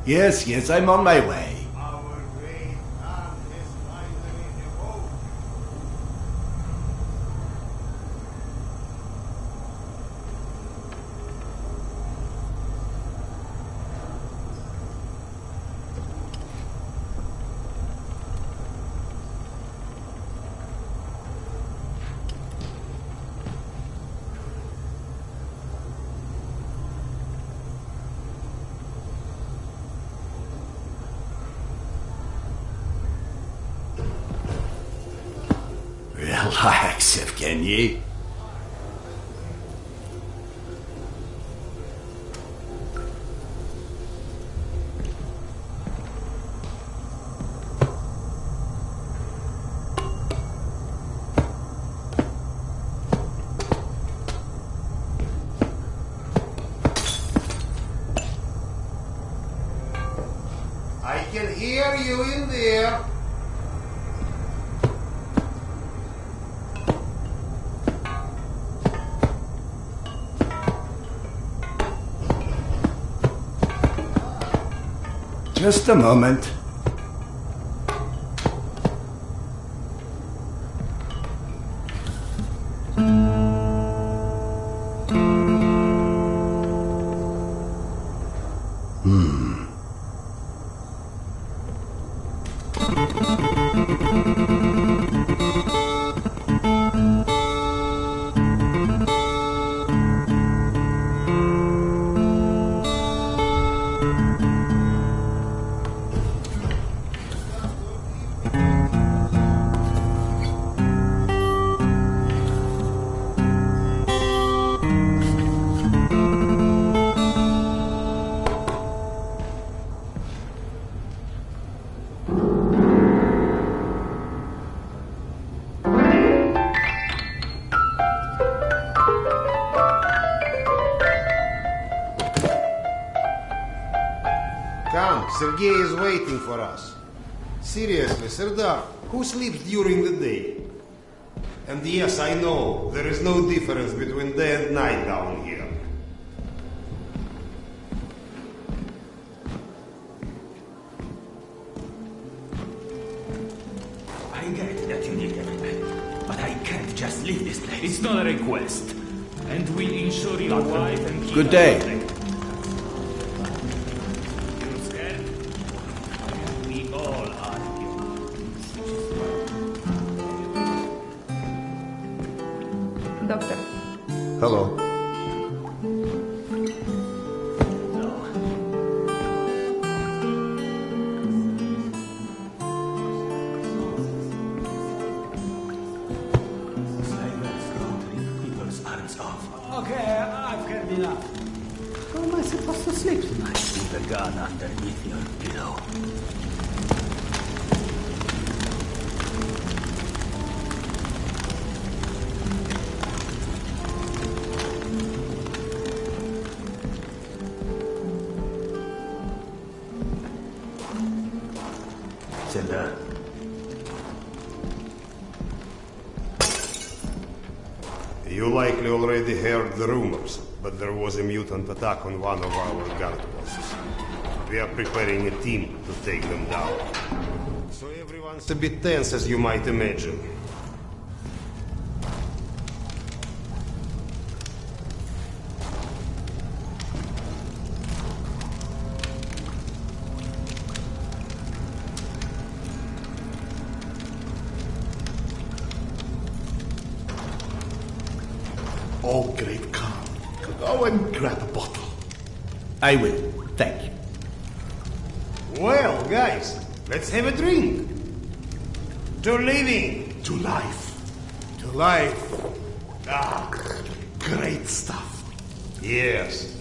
Yes, I'm on my way. Our great Khan has finally awoke. Relax, Evgeny. I can hear you in there. Just a moment. Come, Sergei is waiting for us. Seriously, Serdar, who sleeps during the day? And yes, I know, there is no difference between day and night down here. I get that you need everything, but I can't just leave this place. It's not a request. And we ensure your wife and keep Good day. everything. You scared? We all are. Doctor, Hello. No. Slavers go to rip people's arms off. Okay, I've heard enough. How am I supposed to sleep tonight? Leave a gun underneath your pillow. Serdar. You likely already heard the rumors, but there was a mutant attack on one of our guard posts. We are preparing a team to take them down. So everyone's a bit tense, as you might imagine. Oh, great Khan. Go and grab a bottle. I will. Thank you. Well, guys, let's have a drink. To living. To life. To life. Ah, great stuff. Yes.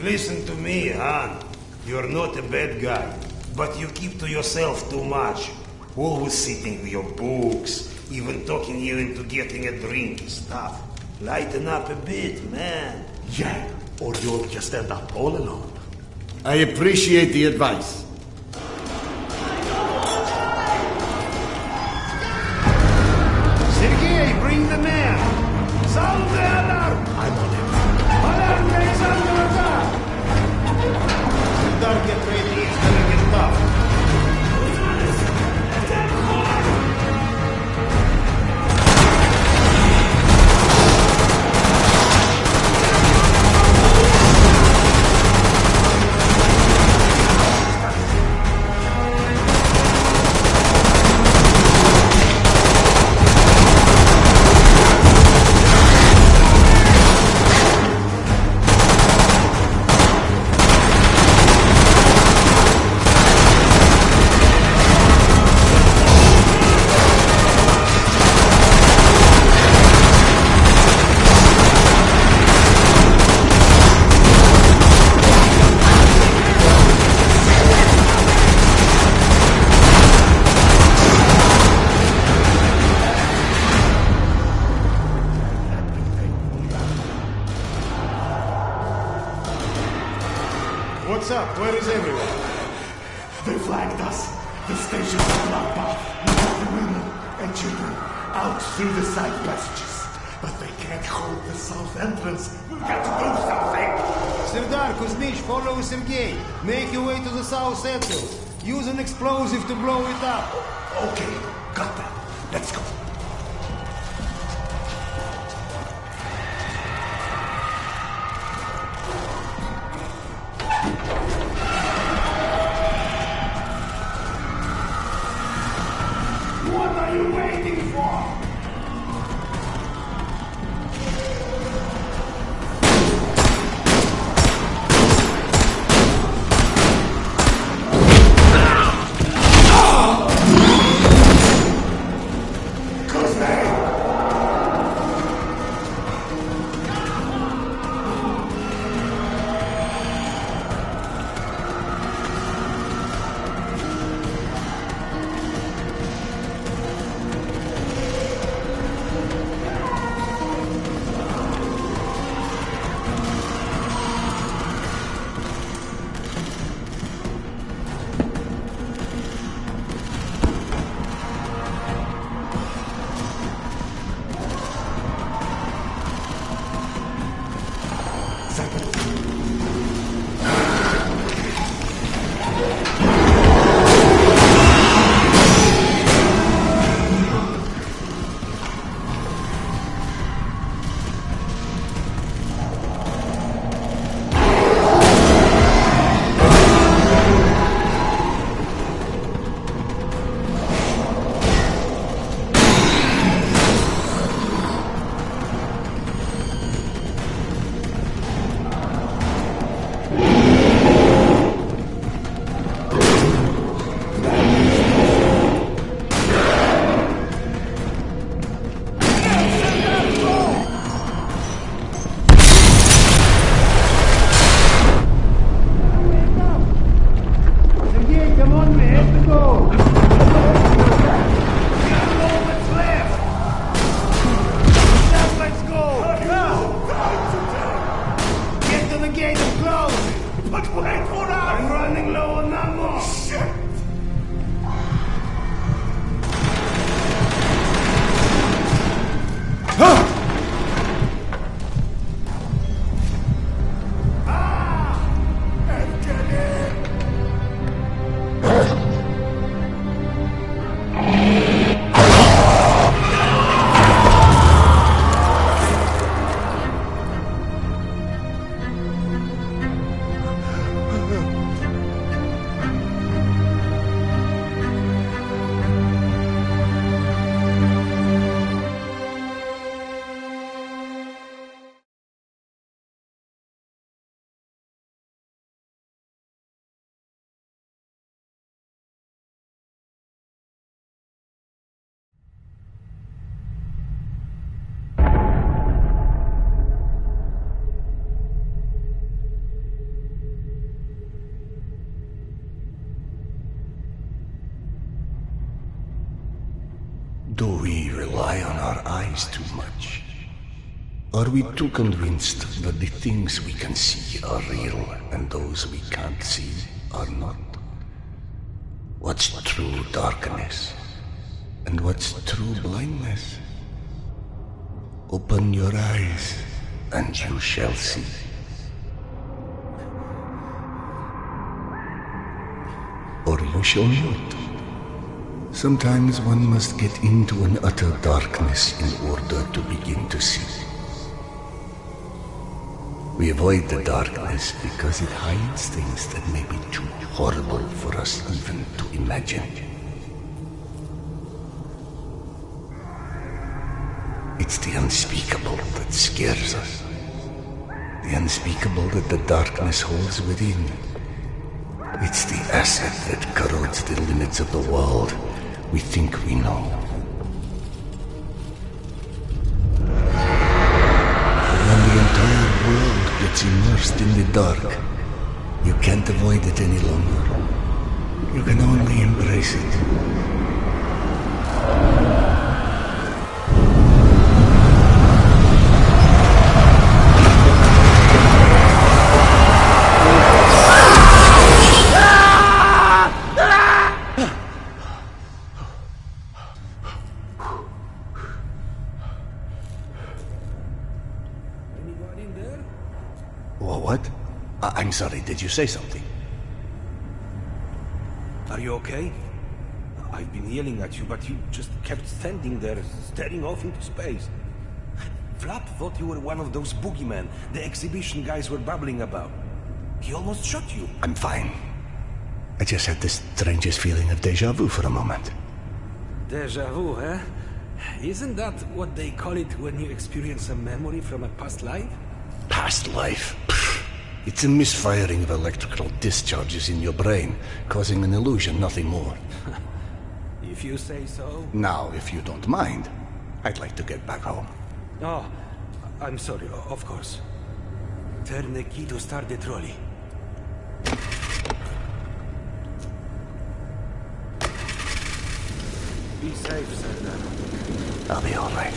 Listen to me, Han. You're not a bad guy, but you keep to yourself too much. Always sitting with your books, even talking you into getting a drink and stuff. Lighten up a bit, man. Yeah, or you'll just end up all alone. I appreciate the advice. Sergei, bring the man. Sound the alarm. I'm on it. Alarm, Alexander! Serdar, get ready. It's gonna What's up? Where is everyone? They flagged us. The station's blocked off. We got the women and children out through the side passages. But they can't hold the south entrance. We've got to do something. Serdar, Kuzmich, follow Sergei. Make your way to the south entrance. Use an explosive to blow it up. Okay, got that. Let's go. What are you waiting for? Do we rely on our eyes too much? Are we too convinced that the things we can see are real and those we can't see are not? What's true darkness and what's true blindness? Open your eyes and you shall see. Or you shall not. Sometimes one must get into an utter darkness in order to begin to see. We avoid the darkness because it hides things that may be too horrible for us even to imagine. It's the unspeakable that scares us. The unspeakable that the darkness holds within. It's the acid that corrodes the limits of the world we think we know. When the entire world gets immersed in the dark, you can't avoid it any longer. You can only embrace it. what? I'm sorry, did you say something? Are you okay? I've been yelling at you, but you just kept standing there, staring off into space. Flap thought you were one of those boogeymen the exhibition guys were babbling about. He almost shot you. I'm fine. I just had this strangest feeling of deja vu for a moment. Deja vu, eh? Isn't that what they call it when you experience a memory from a past life? Past life? Pfft. It's a misfiring of electrical discharges in your brain, causing an illusion, nothing more. If you say so. Now, if you don't mind, I'd like to get back home. Oh, I'm sorry, of course. Turn the key to start the trolley. Be safe, Serdar. I'll be all right.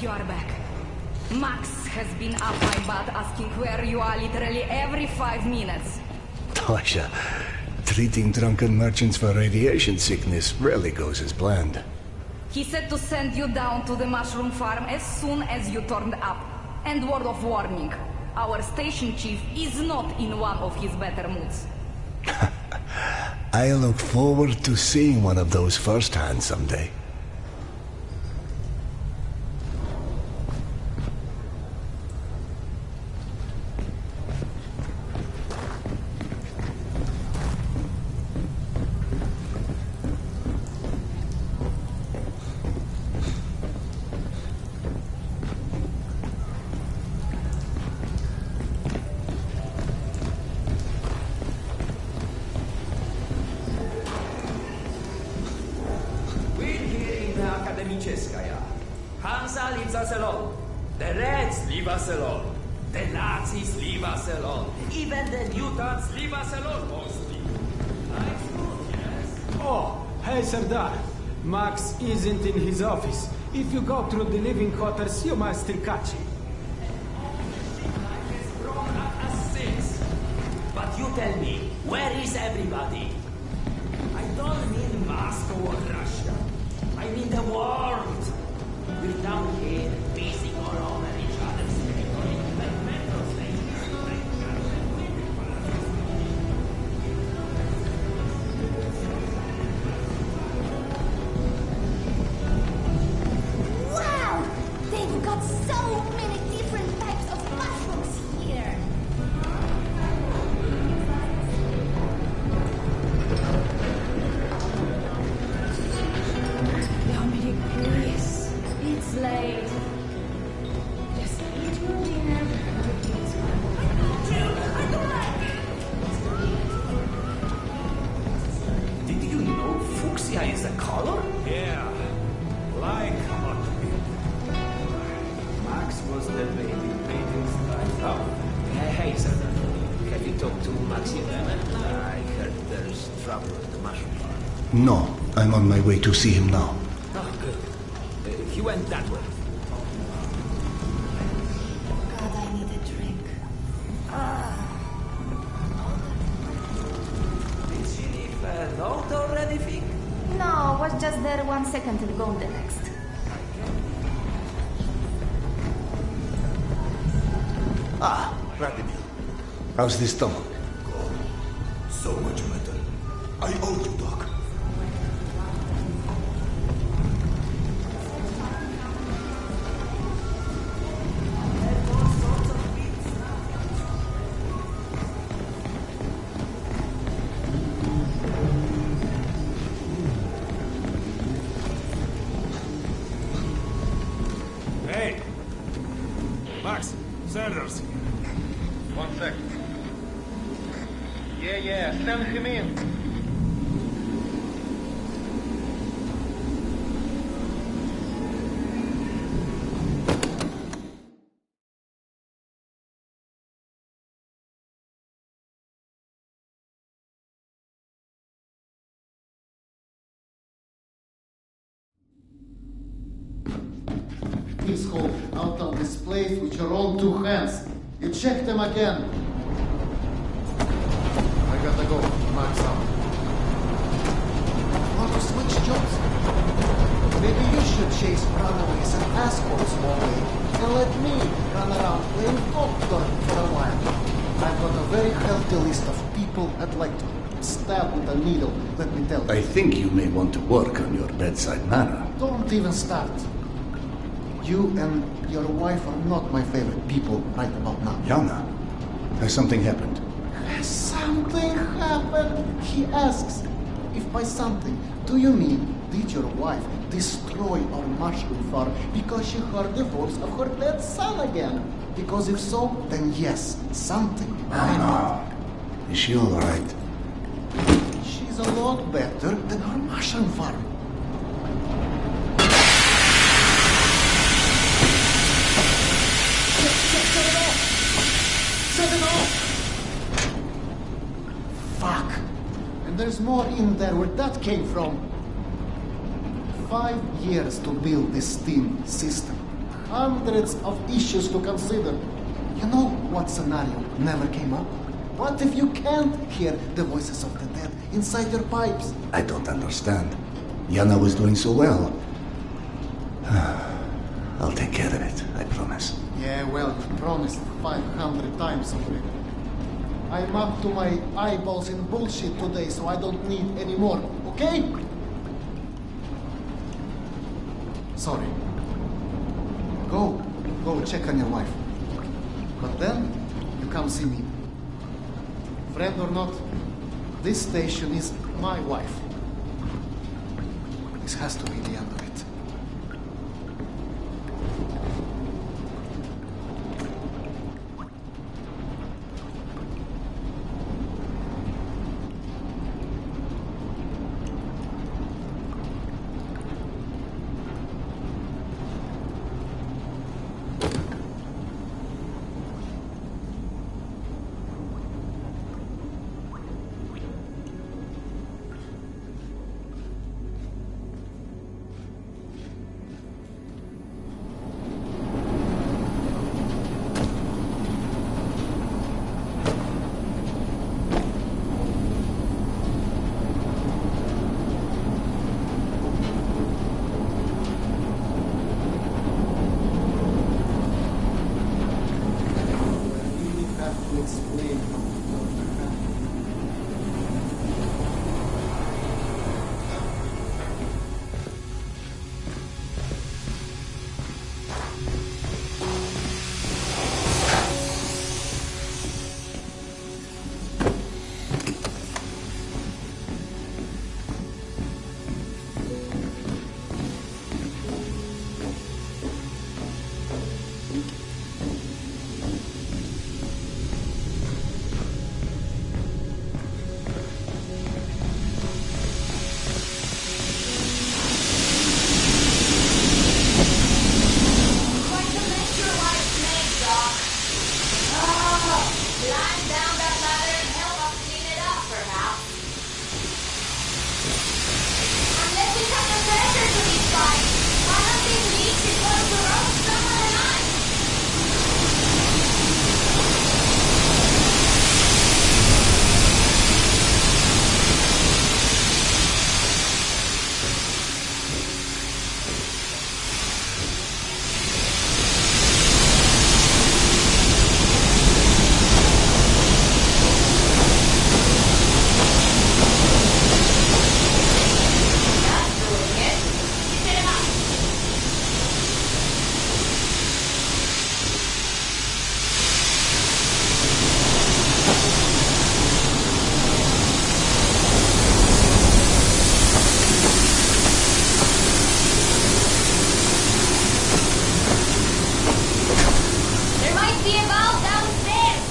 You are back. Max has been up my butt asking where you are literally every 5 minutes. Tasha, treating drunken merchants for radiation sickness rarely goes as planned. He said to send you down to the mushroom farm as soon as you turned up. And word of warning, our station chief is not in one of his better moods. I look forward to seeing one of those firsthand someday. leaves us alone. The Reds leave us alone. The Nazis leave us alone. Even the mutants leave us alone, mostly. Life's good, yes? Oh, hey, Sardar. Max isn't in his office. If you go through the living quarters, you might still catch him. Life has grown at us since. But you tell me, where is everybody? I don't mean Moscow or Russia. I mean the world. We're down here, pacing all over each other's territory, like metro stations, like Russian women. Wow! They've got so many different types of mushrooms here. Dominic, please. It's late. Just eat your dinner. Everything is fine. I don't like it. Did you know fuchsia is a color? Yeah, like hot milk. Max was the baby painting style. Oh, hey, sir. Have you talked to Maxi Lemon? I heard there's trouble at the mushroom farm. No, I'm on my way to see him now. Oh, good. He went that way. God, I need a drink. Did she leave a note already, Fig? No, was just there 1 second and gone the next. Ah, Vladimir. How's the stomach? So much better. I owe you, Doc. Hey! Max, Sanders. 1 second. Yeah, send him in. Please hold out of this place with your own 2 hands. You check them again. I gotta go. Max out. Want to switch jobs? Maybe you should chase runaways and assholes all day and let me run around playing doctor for a while. I've got a very healthy list of people I'd like to stab with a needle, let me tell you. I think you may want to work on your bedside manner. Don't even start. You and your wife are not my favorite people right about now. Yana, has something happened? Has something happened? He asks. If by something, do you mean did your wife destroy our mushroom farm because she heard the voice of her dead son again? Because if so, then yes, something. Is she all right? She's a lot better than her mushroom farm. Set it off! Fuck! And there's more in there where that came from. 5 years to build this steam system. Hundreds of issues to consider. You know what scenario never came up? What if you can't hear the voices of the dead inside your pipes? I don't understand. Yana was doing so well. I'll take care of it, I promise. Yeah, well, you promised 500 times already. I'm up to my eyeballs in bullshit today, so I don't need any more, okay? Sorry. Go check on your wife. But then, you come see me. Friend or not, this station is my wife. This has to be the end of it. see about downstairs.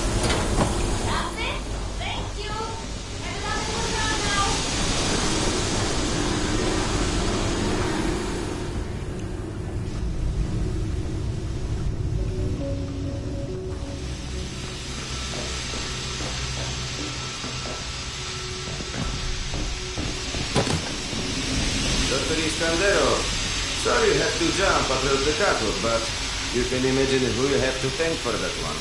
That's it. Thank you. Everybody move around now. Dr. Iskandero, sorry you had to jump across the catwalk, but you can imagine who you have to thank for that one.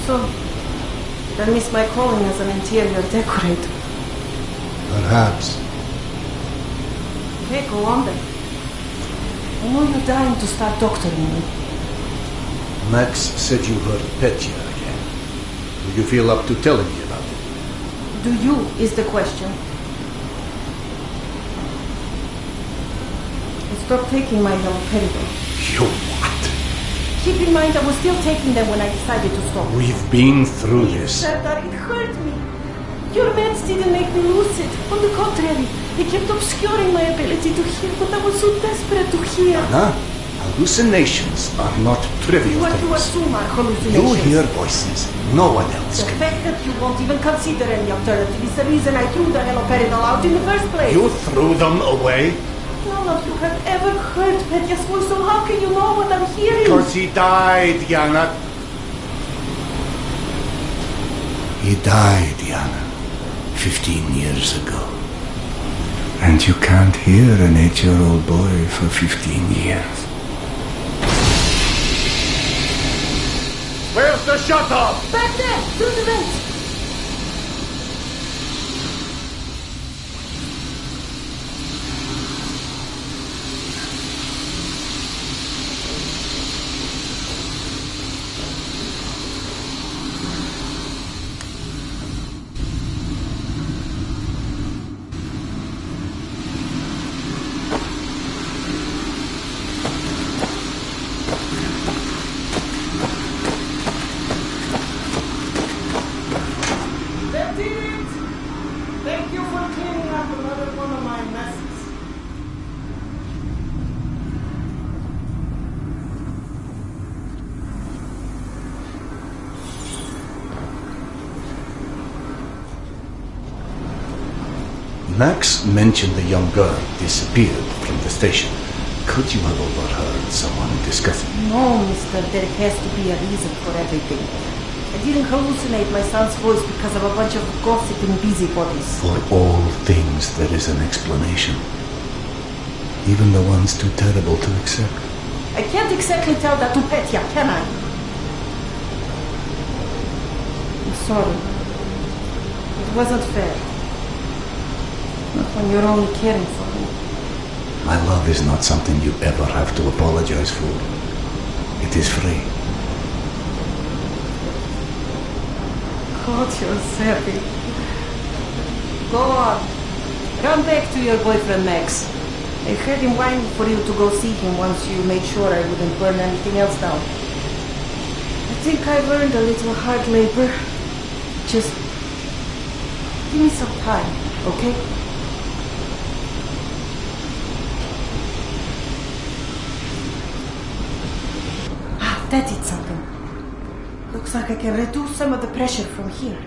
So, I miss my calling as an interior decorator. Perhaps. Okay, go on then. I know you're dying to start doctoring me. Max said you heard Petya again. Do you feel up to telling me about it? Do you, is the question. I stopped taking my haloperidol. You what? Keep in mind I was still taking them when I decided to stop. We've been through this. Serdar, it hurt me. Your meds didn't make me lucid. On the contrary, they kept obscuring my ability to hear what I was so desperate to hear. Anna, hallucinations are not trivial What you things. assume are hallucinations. You hear voices. No one else The can. fact that you won't even consider any alternative is the reason I threw the haloperidol out in the first place. You threw them away? None of you have ever heard Petya's voice, so how can you know what I'm hearing? Because he died, Yana. He died, Yana. 15 years ago. And you can't hear an 8-year-old boy for 15 years. Where's the shut-off? Back there, through the vents. Max mentioned the young girl disappeared from the station. Could you have overheard someone discussing? No, mister, there has to be a reason for everything. I didn't hallucinate my son's voice because of a bunch of gossiping busybodies. For all things there is an explanation. Even the ones too terrible to accept. I can't exactly tell that to Petya, can I? I'm sorry. It wasn't fair. Not when you're only caring for me. My love is not something you ever have to apologize for. It is free. God, you're savvy. Go on. Run back to your boyfriend, Max. I heard him whining for you to go see him once you made sure I wouldn't burn anything else down. I think I learned a little hard labor. Just give me some time, okay? Ah, that did something. Looks like I can reduce some of the pressure from here.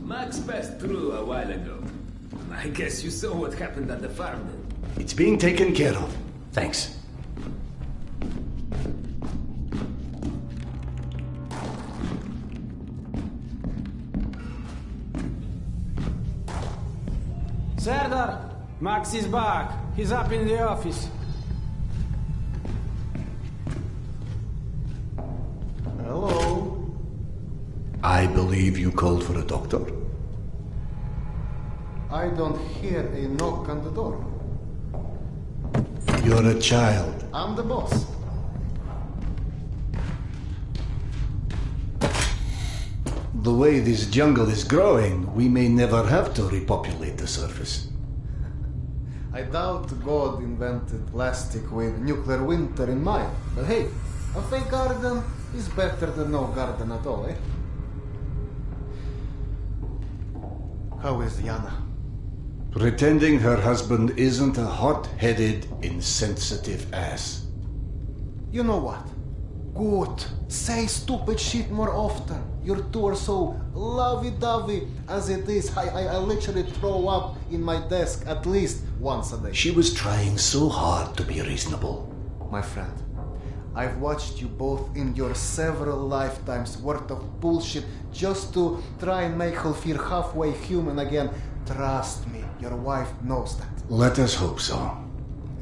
Max passed through a while ago. I guess you saw what happened at the farm then. It's being taken care of. Thanks. Serdar, Max is back. He's up in the office. Hello? I believe you called for a doctor. I don't hear a knock on the door. You're a child. I'm the boss. The way this jungle is growing, we may never have to repopulate the surface. I doubt God invented plastic with nuclear winter in mind. But hey, a fake garden is better than no garden at all, eh? How is Yana? Pretending her husband isn't a hot-headed, insensitive ass. You know what? Good. Say stupid shit more often. Your two are so lovey-dovey as it is. I literally throw up in my desk at least once a day. She was trying so hard to be reasonable. My friend, I've watched you both in your several lifetimes worth of bullshit just to try and make her feel halfway human again. Trust me, your wife knows that. Let us hope so.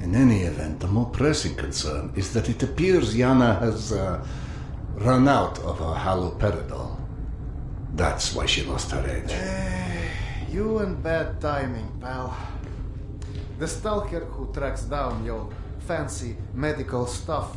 In any event, the more pressing concern is that it appears Yana has run out of her haloperidol. That's why she lost her edge. You and bad timing, pal. The stalker who tracks down your fancy medical stuff,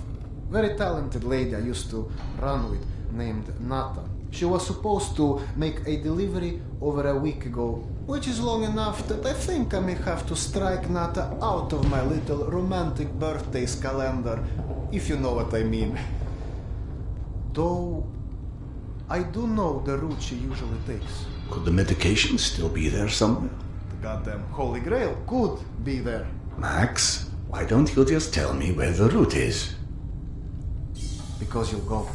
very talented lady I used to run with, named Nata. She was supposed to make a delivery over a week ago, which is long enough that I think I may have to strike Nata out of my little romantic birthdays calendar, if you know what I mean. Though, I do know the route she usually takes. Could the medication still be there somewhere? The goddamn Holy Grail could be there. Max, why don't you just tell me where the route is? Because you'll go.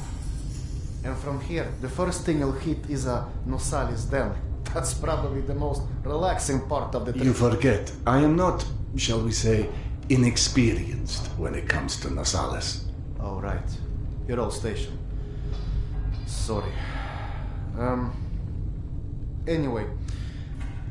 And from here, the first thing you'll hit is a Nosalis Den. That's probably the most relaxing part of the trip. You forget, I am not, shall we say, inexperienced when it comes to Nosalis. Oh, right. You're all stationed. Sorry. Anyway,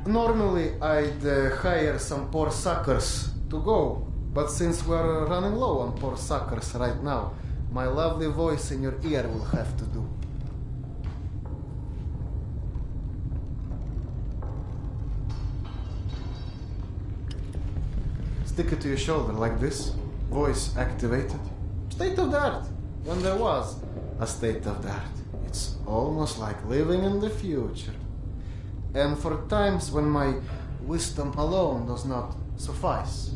normally I'd hire some poor suckers to go, but since we're running low on poor suckers right now, my lovely voice in your ear will have to do. stick it to your shoulder like this, voice activated. State of the art, when there was a state of the art. It's almost like living in the future. And for times when my wisdom alone does not suffice.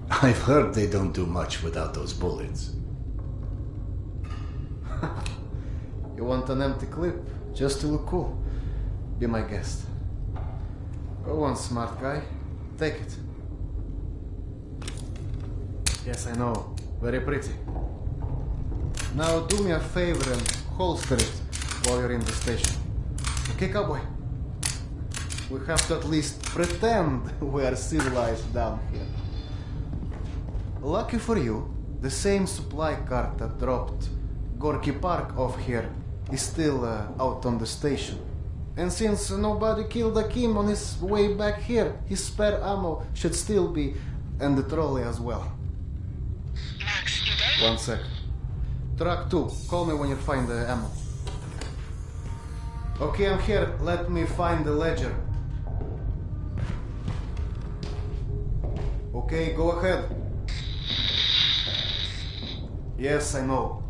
I've heard they don't do much without those bullets. You want an empty clip, just to look cool? Be my guest. Go on, smart guy. Take it. Yes, I know. Very pretty. Now do me a favor and holster it while you're in the station. Okay, cowboy? We have to at least pretend we are civilized down here. Lucky for you, the same supply cart that dropped Gorky Park off here is still out on the station. And since nobody killed Akim on his way back here, his spare ammo should still be in the trolley as well. Max, you there? 1 sec. Truck 2, call me when you find the ammo. Okay, I'm here. Let me find the ledger. Okay, go ahead. Yes, I know.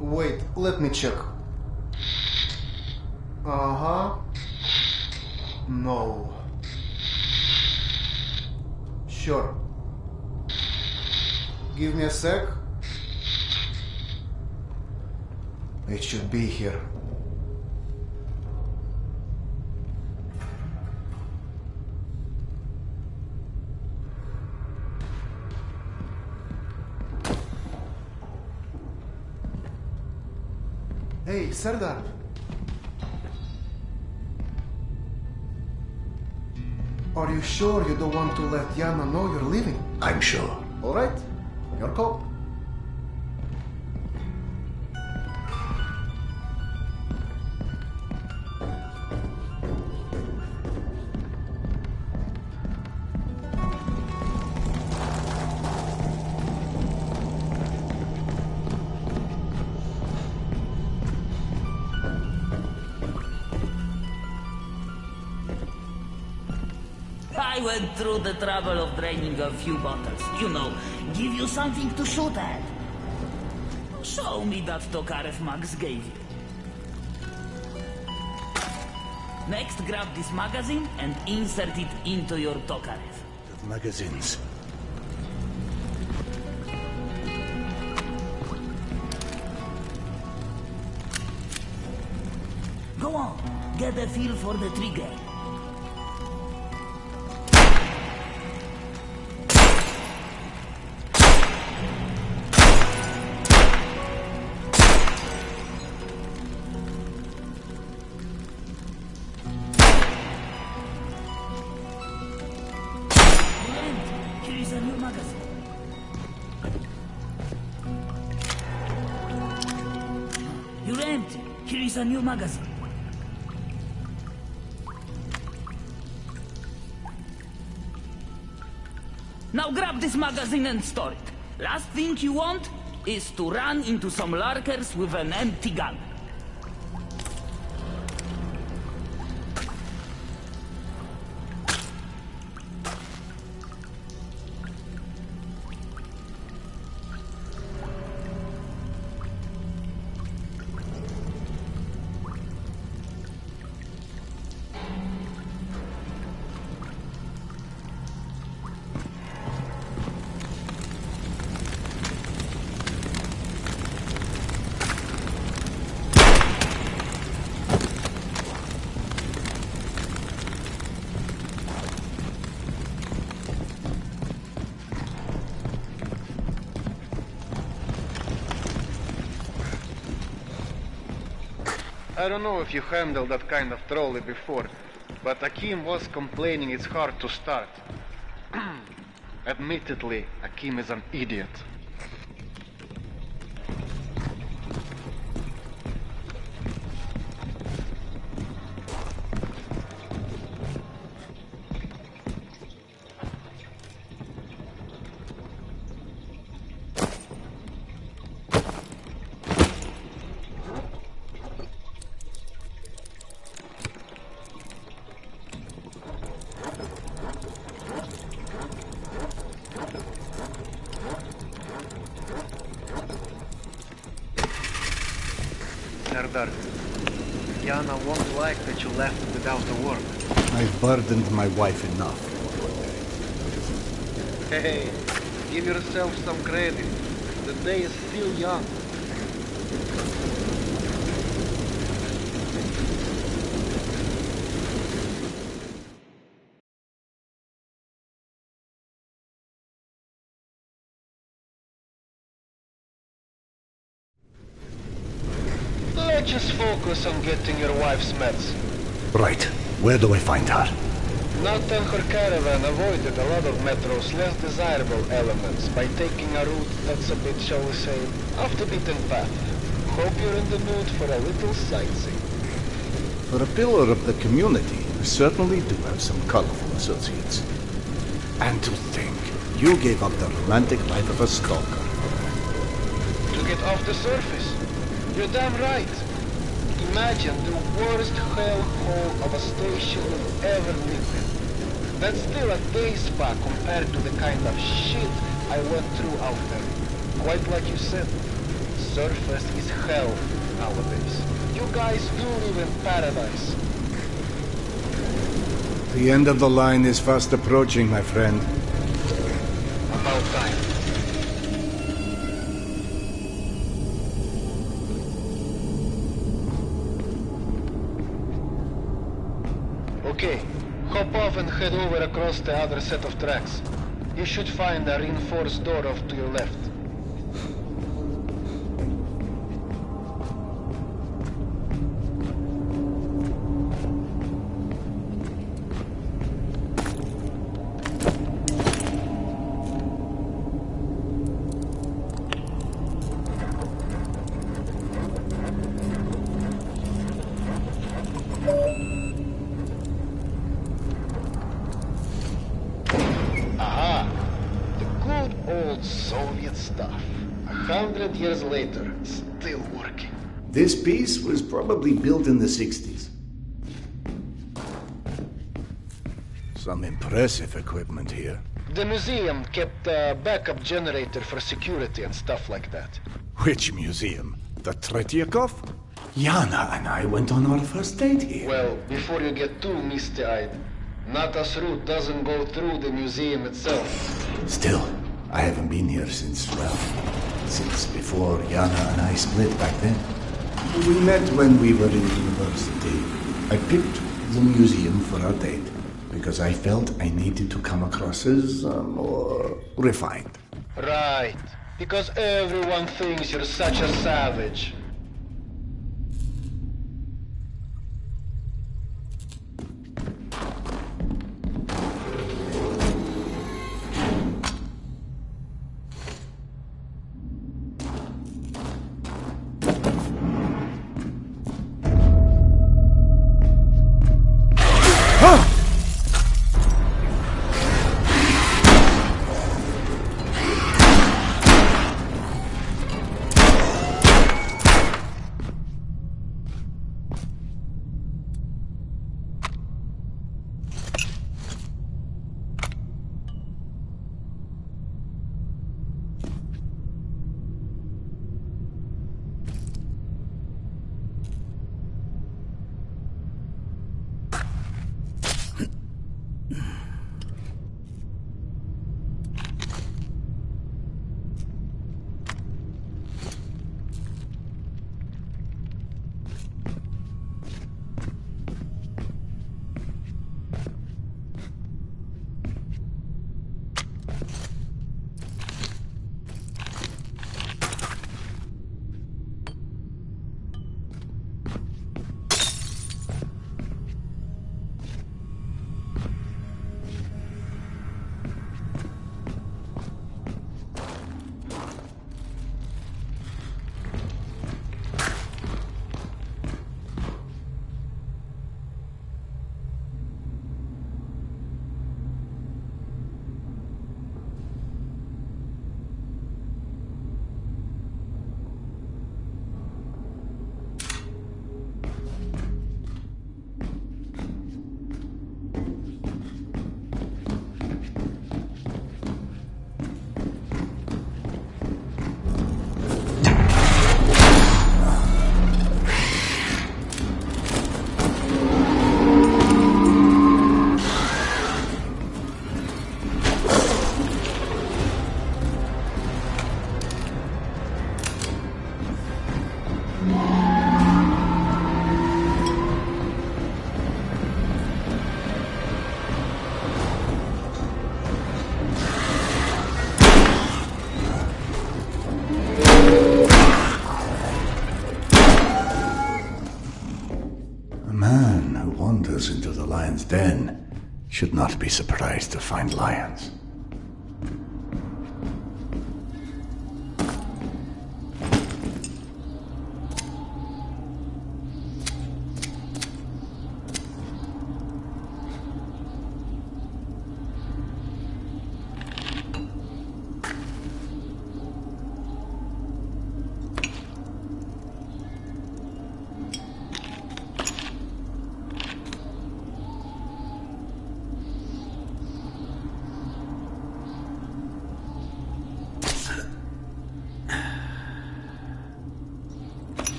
Wait, let me check. Uh-huh. No. Sure. Give me a sec. It should be here. Hey, Serdar. Are you sure you don't want to let Yana know you're leaving? I'm sure. All right. Your call. I went through the trouble of draining a few bottles. You know, give you something to shoot at. Show me that Tokarev Max gave you. Next, grab this magazine and insert it into your Tokarev. The magazines. Go on, get a feel for the trigger. Here is a new magazine. Now grab this magazine and store it. Last thing you want is to run into some lurkers with an empty gun. I don't know if you handled that kind of trolley before, but Akim was complaining it's hard to start. Admittedly, Akim is an idiot. Serdar. Yana won't like that you left without a word. I've burdened my wife enough. Hey, give yourself some credit. The day is still young. Let's just focus on getting your wife's meds. Right. Where do I find her? Not and her caravan avoided a lot of Metro's less desirable elements by taking a route that's a bit, shall we say, off the beaten path. Hope you're in the mood for a little sightseeing. For a pillar of the community, you certainly do have some colorful associates. And to think, you gave up the romantic life of a stalker. To get off the surface. You're damn right. Imagine the worst hellhole of a station you've ever lived in. That's still a day spa compared to the kind of shit I went through out there. Quite like you said, surface is hell nowadays. You guys do live in paradise. The end of the line is fast approaching, my friend. About time. Okay, hop off and head over across the other set of tracks. You should find a reinforced door off to your left. Soviet stuff. 100 years later, still working. This piece was probably built in the 60s. Some impressive equipment here. The museum kept a backup generator for security and stuff like that. Which museum? The Tretiakov? Yana and I went on our first date here. Well, before you get too misty-eyed, Natas route doesn't go through the museum itself. Still, I haven't been here since, well, since before Yana and I split back then. We met when we were in university. I picked the museum for our date because I felt I needed to come across as more refined. Right, because everyone thinks you're such a savage. goes into the lion's den should not be surprised to find lions.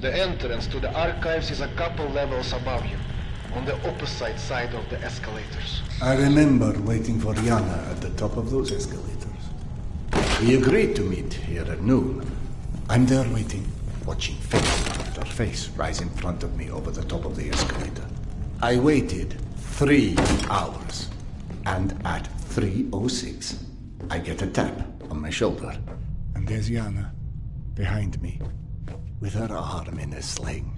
The entrance to the archives is a couple levels above you, on the opposite side of the escalators. I remember waiting for Yana at the top of those escalators. We agreed to meet here at noon. I'm there waiting, watching face after face rise in front of me over the top of the escalator. I waited 3 hours, and at 3:06, I get a tap on my shoulder. And there's Yana, behind me, with her arm in a sling.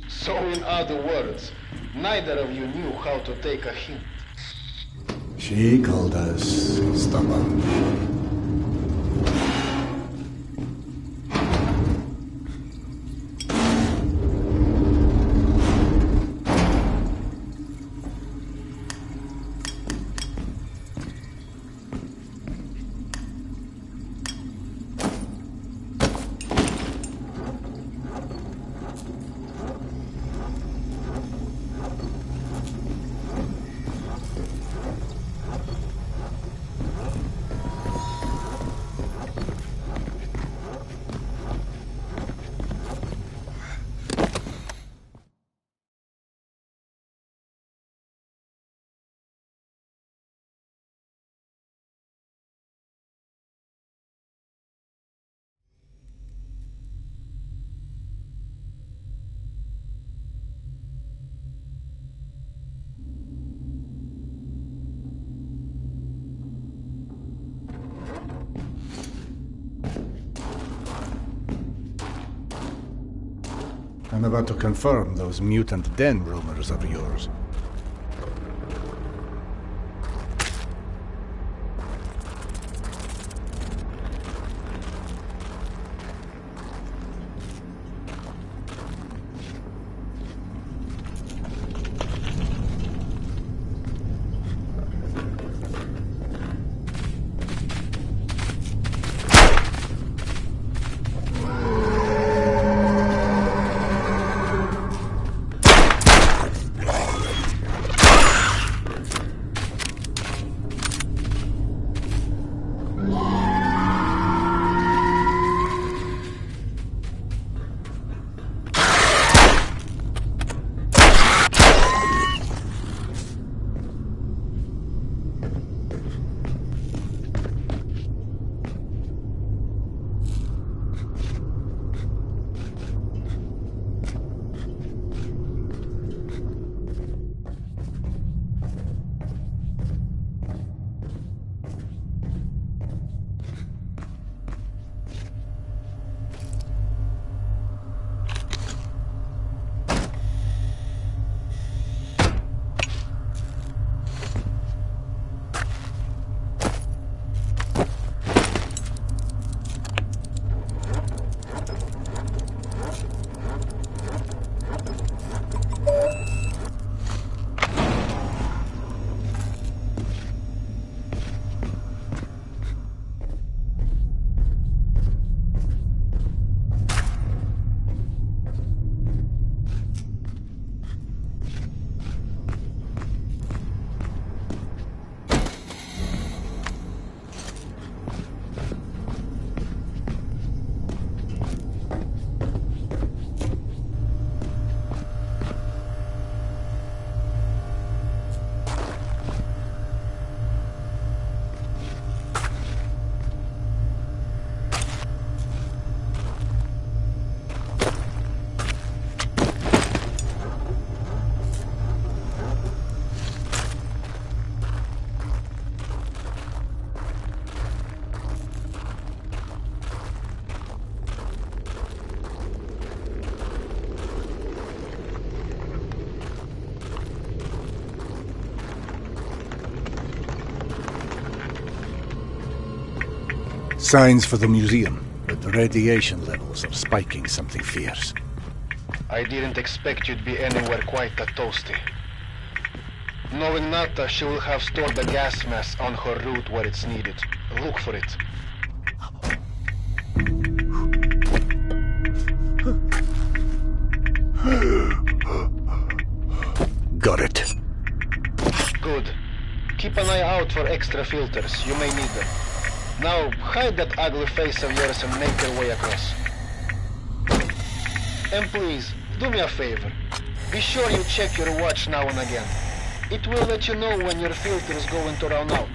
So in other words, neither of you knew how to take a hint. She called us stubborn. I'm about to confirm those mutant den rumors of yours. Signs for the museum, but the radiation levels are spiking something fierce. I didn't expect you to be anywhere quite that toasty. Knowing Nata, she will have stored the gas mask on her route where it's needed. Look for it. Got it. Good. Keep an eye out for extra filters. You may need them. Now, hide that ugly face of yours and make your way across. And please, do me a favor. Be sure you check your watch now and again. It will let you know when your filter is going to run out.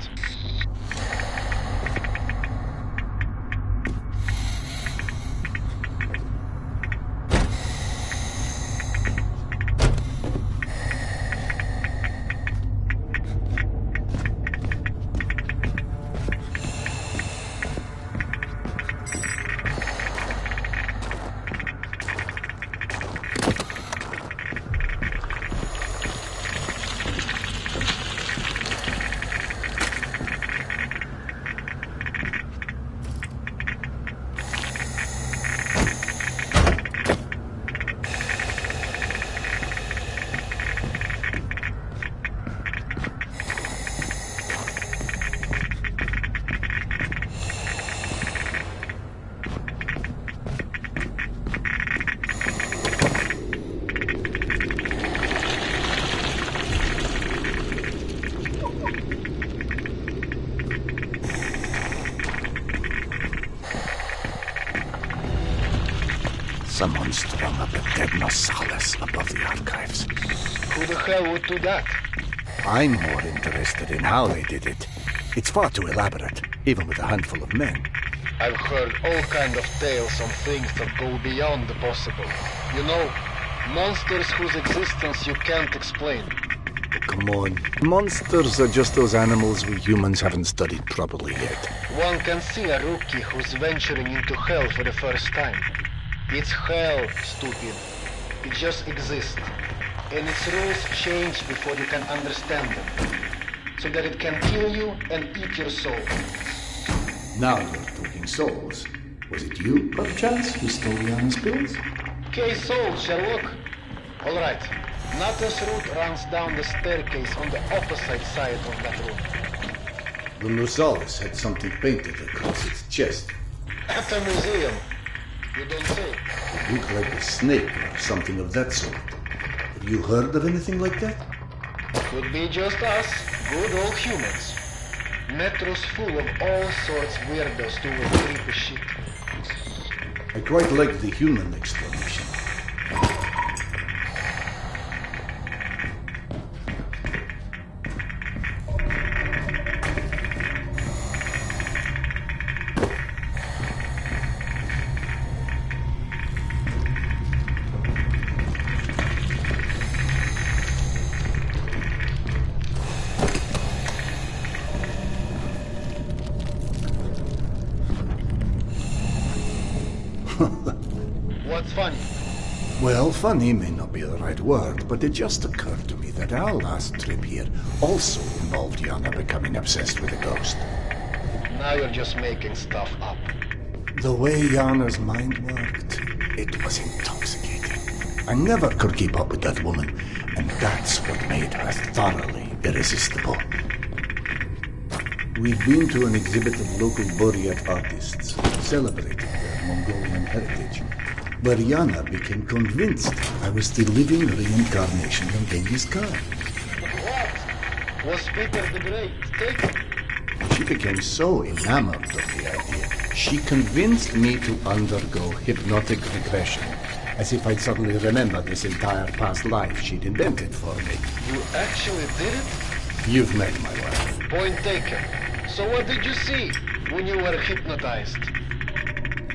Someone strung up a dead Nosalis above the archives. Who the hell would do that? I'm more interested in how they did it. It's far too elaborate, even with a handful of men. I've heard all kind of tales on things that go beyond the possible. You know, monsters whose existence you can't explain. Oh, come on. Monsters are just those animals we humans haven't studied properly yet. One can see a rookie who's venturing into hell for the first time. It's hell, stupid. It just exists. And its rules change before you can understand them. So that it can kill you and eat your soul. Now you're talking souls. Was it you, perchance, who stole Yana's pills? Case sold, Sherlock. Alright. Nata's route runs down the staircase on the opposite side of that room. The Nosalis had something painted across its chest. At the museum. You don't say. It looked like a snake or something of that sort. Have you heard of anything like that? Could be just us, good old humans. Metro's full of all sorts weirdos doing creepy shit. I quite like the human explanation. What's funny? Well, funny may not be the right word, but it just occurred to me that our last trip here also involved Yana becoming obsessed with a ghost. Now you're just making stuff up. The way Yana's mind worked, it was intoxicating. I never could keep up with that woman, and that's what made her thoroughly irresistible. We've been to an exhibit of local Buryat artists, celebrating their Mongolian heritage, where Yana became convinced I was the living reincarnation of Genghis Khan. What? Was Peter the Great taken? She became so enamored of the idea, she convinced me to undergo hypnotic regression, as if I'd suddenly remembered this entire past life she'd invented for me. You actually did it? You've met my wife. Point taken. So what did you see when you were hypnotized?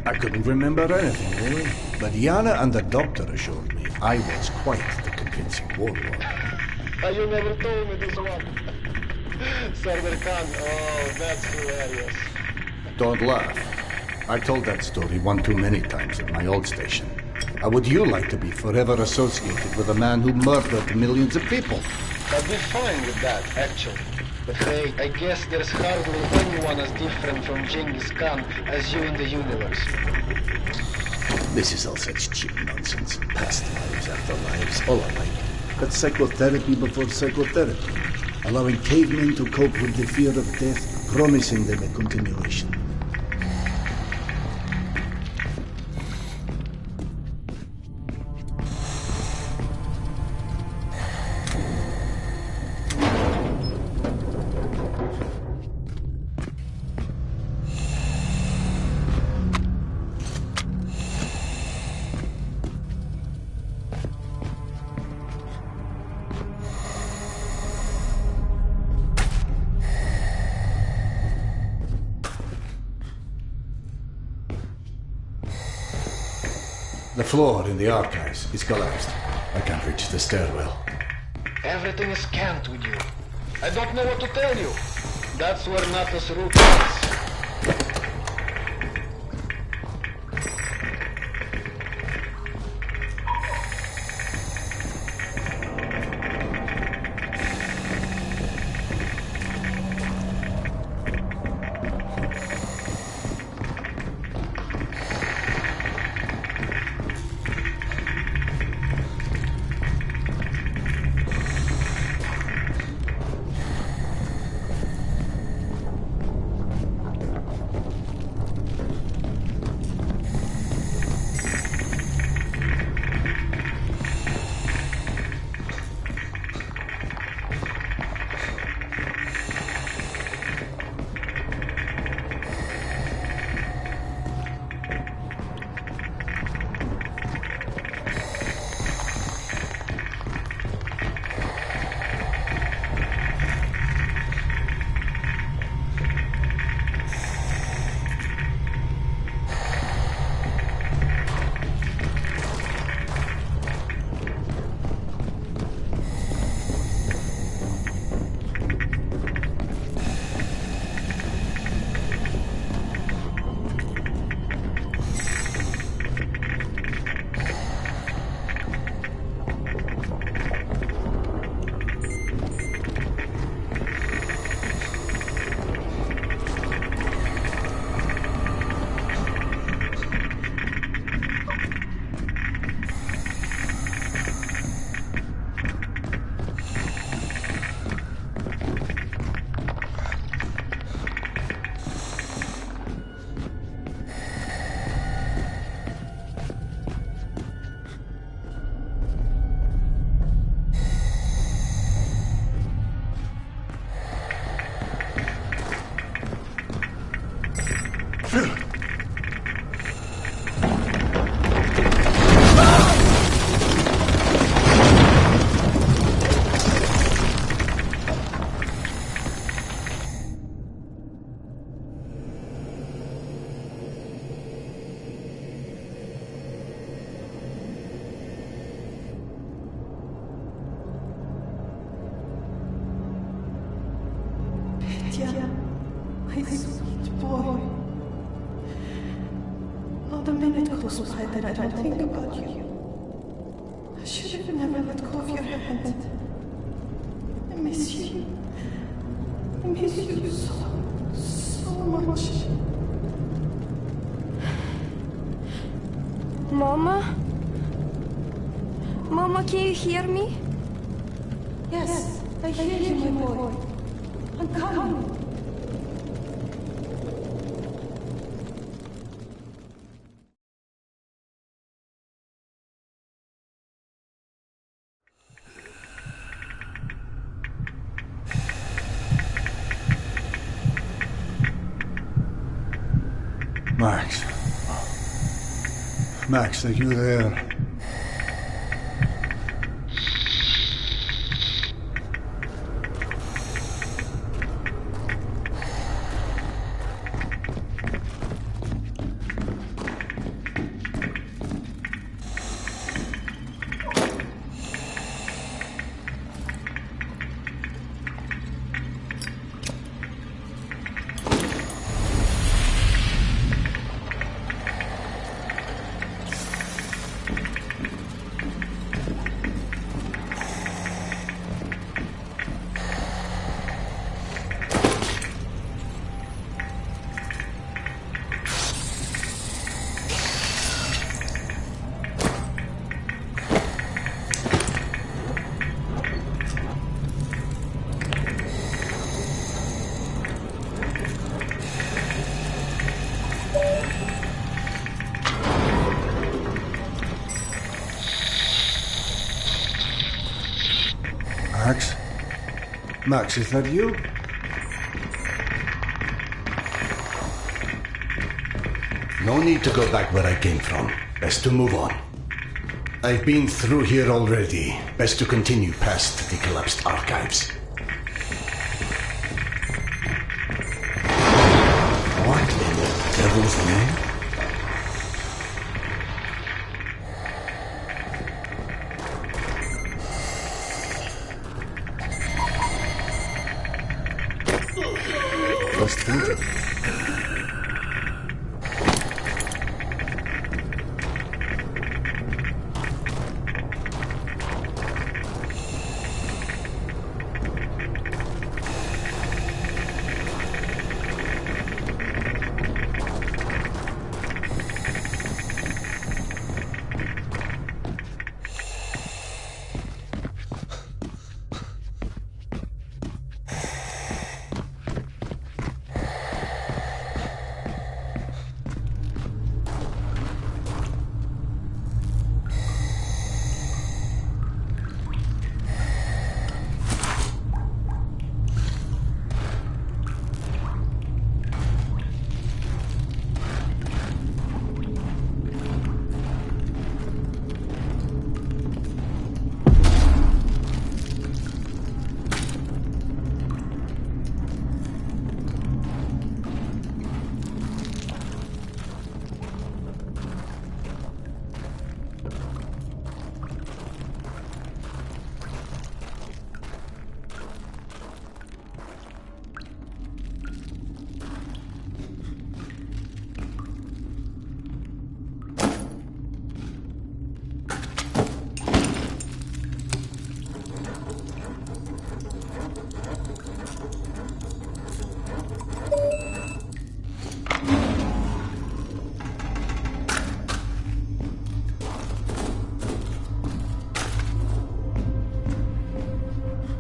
I couldn't remember anything, really. But Yana and the doctor assured me I was quite the convincing warlord. You never told me this one. Sardar Khan, oh, that's hilarious. Don't laugh. I told that story one too many times at my old station. How would you like to be forever associated with a man who murdered millions of people? I'd be fine with that, actually. But hey, I guess there's hardly anyone as different from Genghis Khan as you in the universe. This is all such cheap nonsense. Past lives, afterlives, all alike. That's psychotherapy before psychotherapy. Allowing cavemen to cope with the fear of death, promising them a continuation. The floor in the archives is collapsed. I can't reach the stairwell. Everything is scanned with you. I don't know what to tell you. That's where Natas' root is. My sweet boy. Not a minute goes by that I don't think about you. I should have never let go of your hand. I miss you. I miss you so much. Mama? Mama, can you hear me? Yes, I hear you, my boy. I'm coming. Max. Max, are you there? Max? Max, is that you? No need to go back where I came from. Best to move on. I've been through here already. Best to continue past the collapsed archives. What in the devil's name? Just thinking.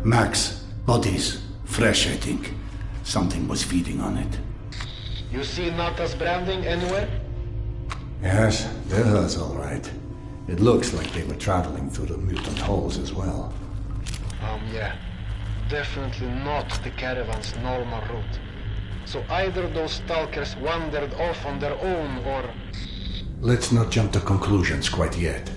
Max, bodies. Fresh, I think. Something was feeding on it. You see Nata's branding anywhere? Yes, they're hers, all right. It looks like they were traveling through the mutant halls as well. Yeah. Definitely not the caravan's normal route. So either those stalkers wandered off on their own, or... Let's not jump to conclusions quite yet.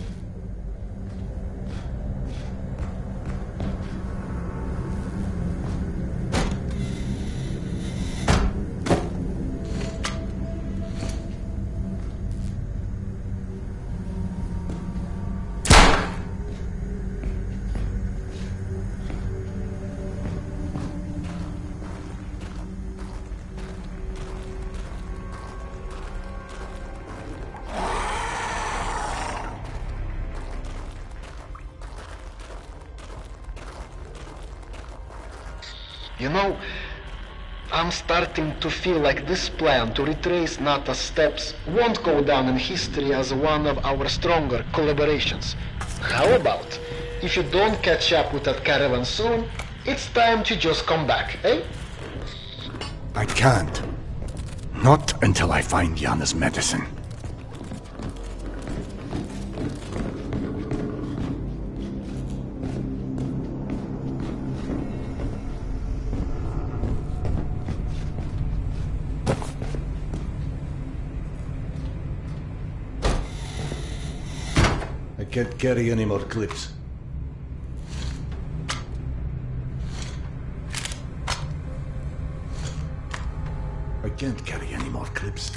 You know, I'm starting to feel like this plan to retrace Nata's steps won't go down in history as one of our stronger collaborations. How about, if you don't catch up with that caravan soon, it's time to just come back, eh? I can't. Not until I find Yana's medicine. I can't carry any more clips. I can't carry any more clips.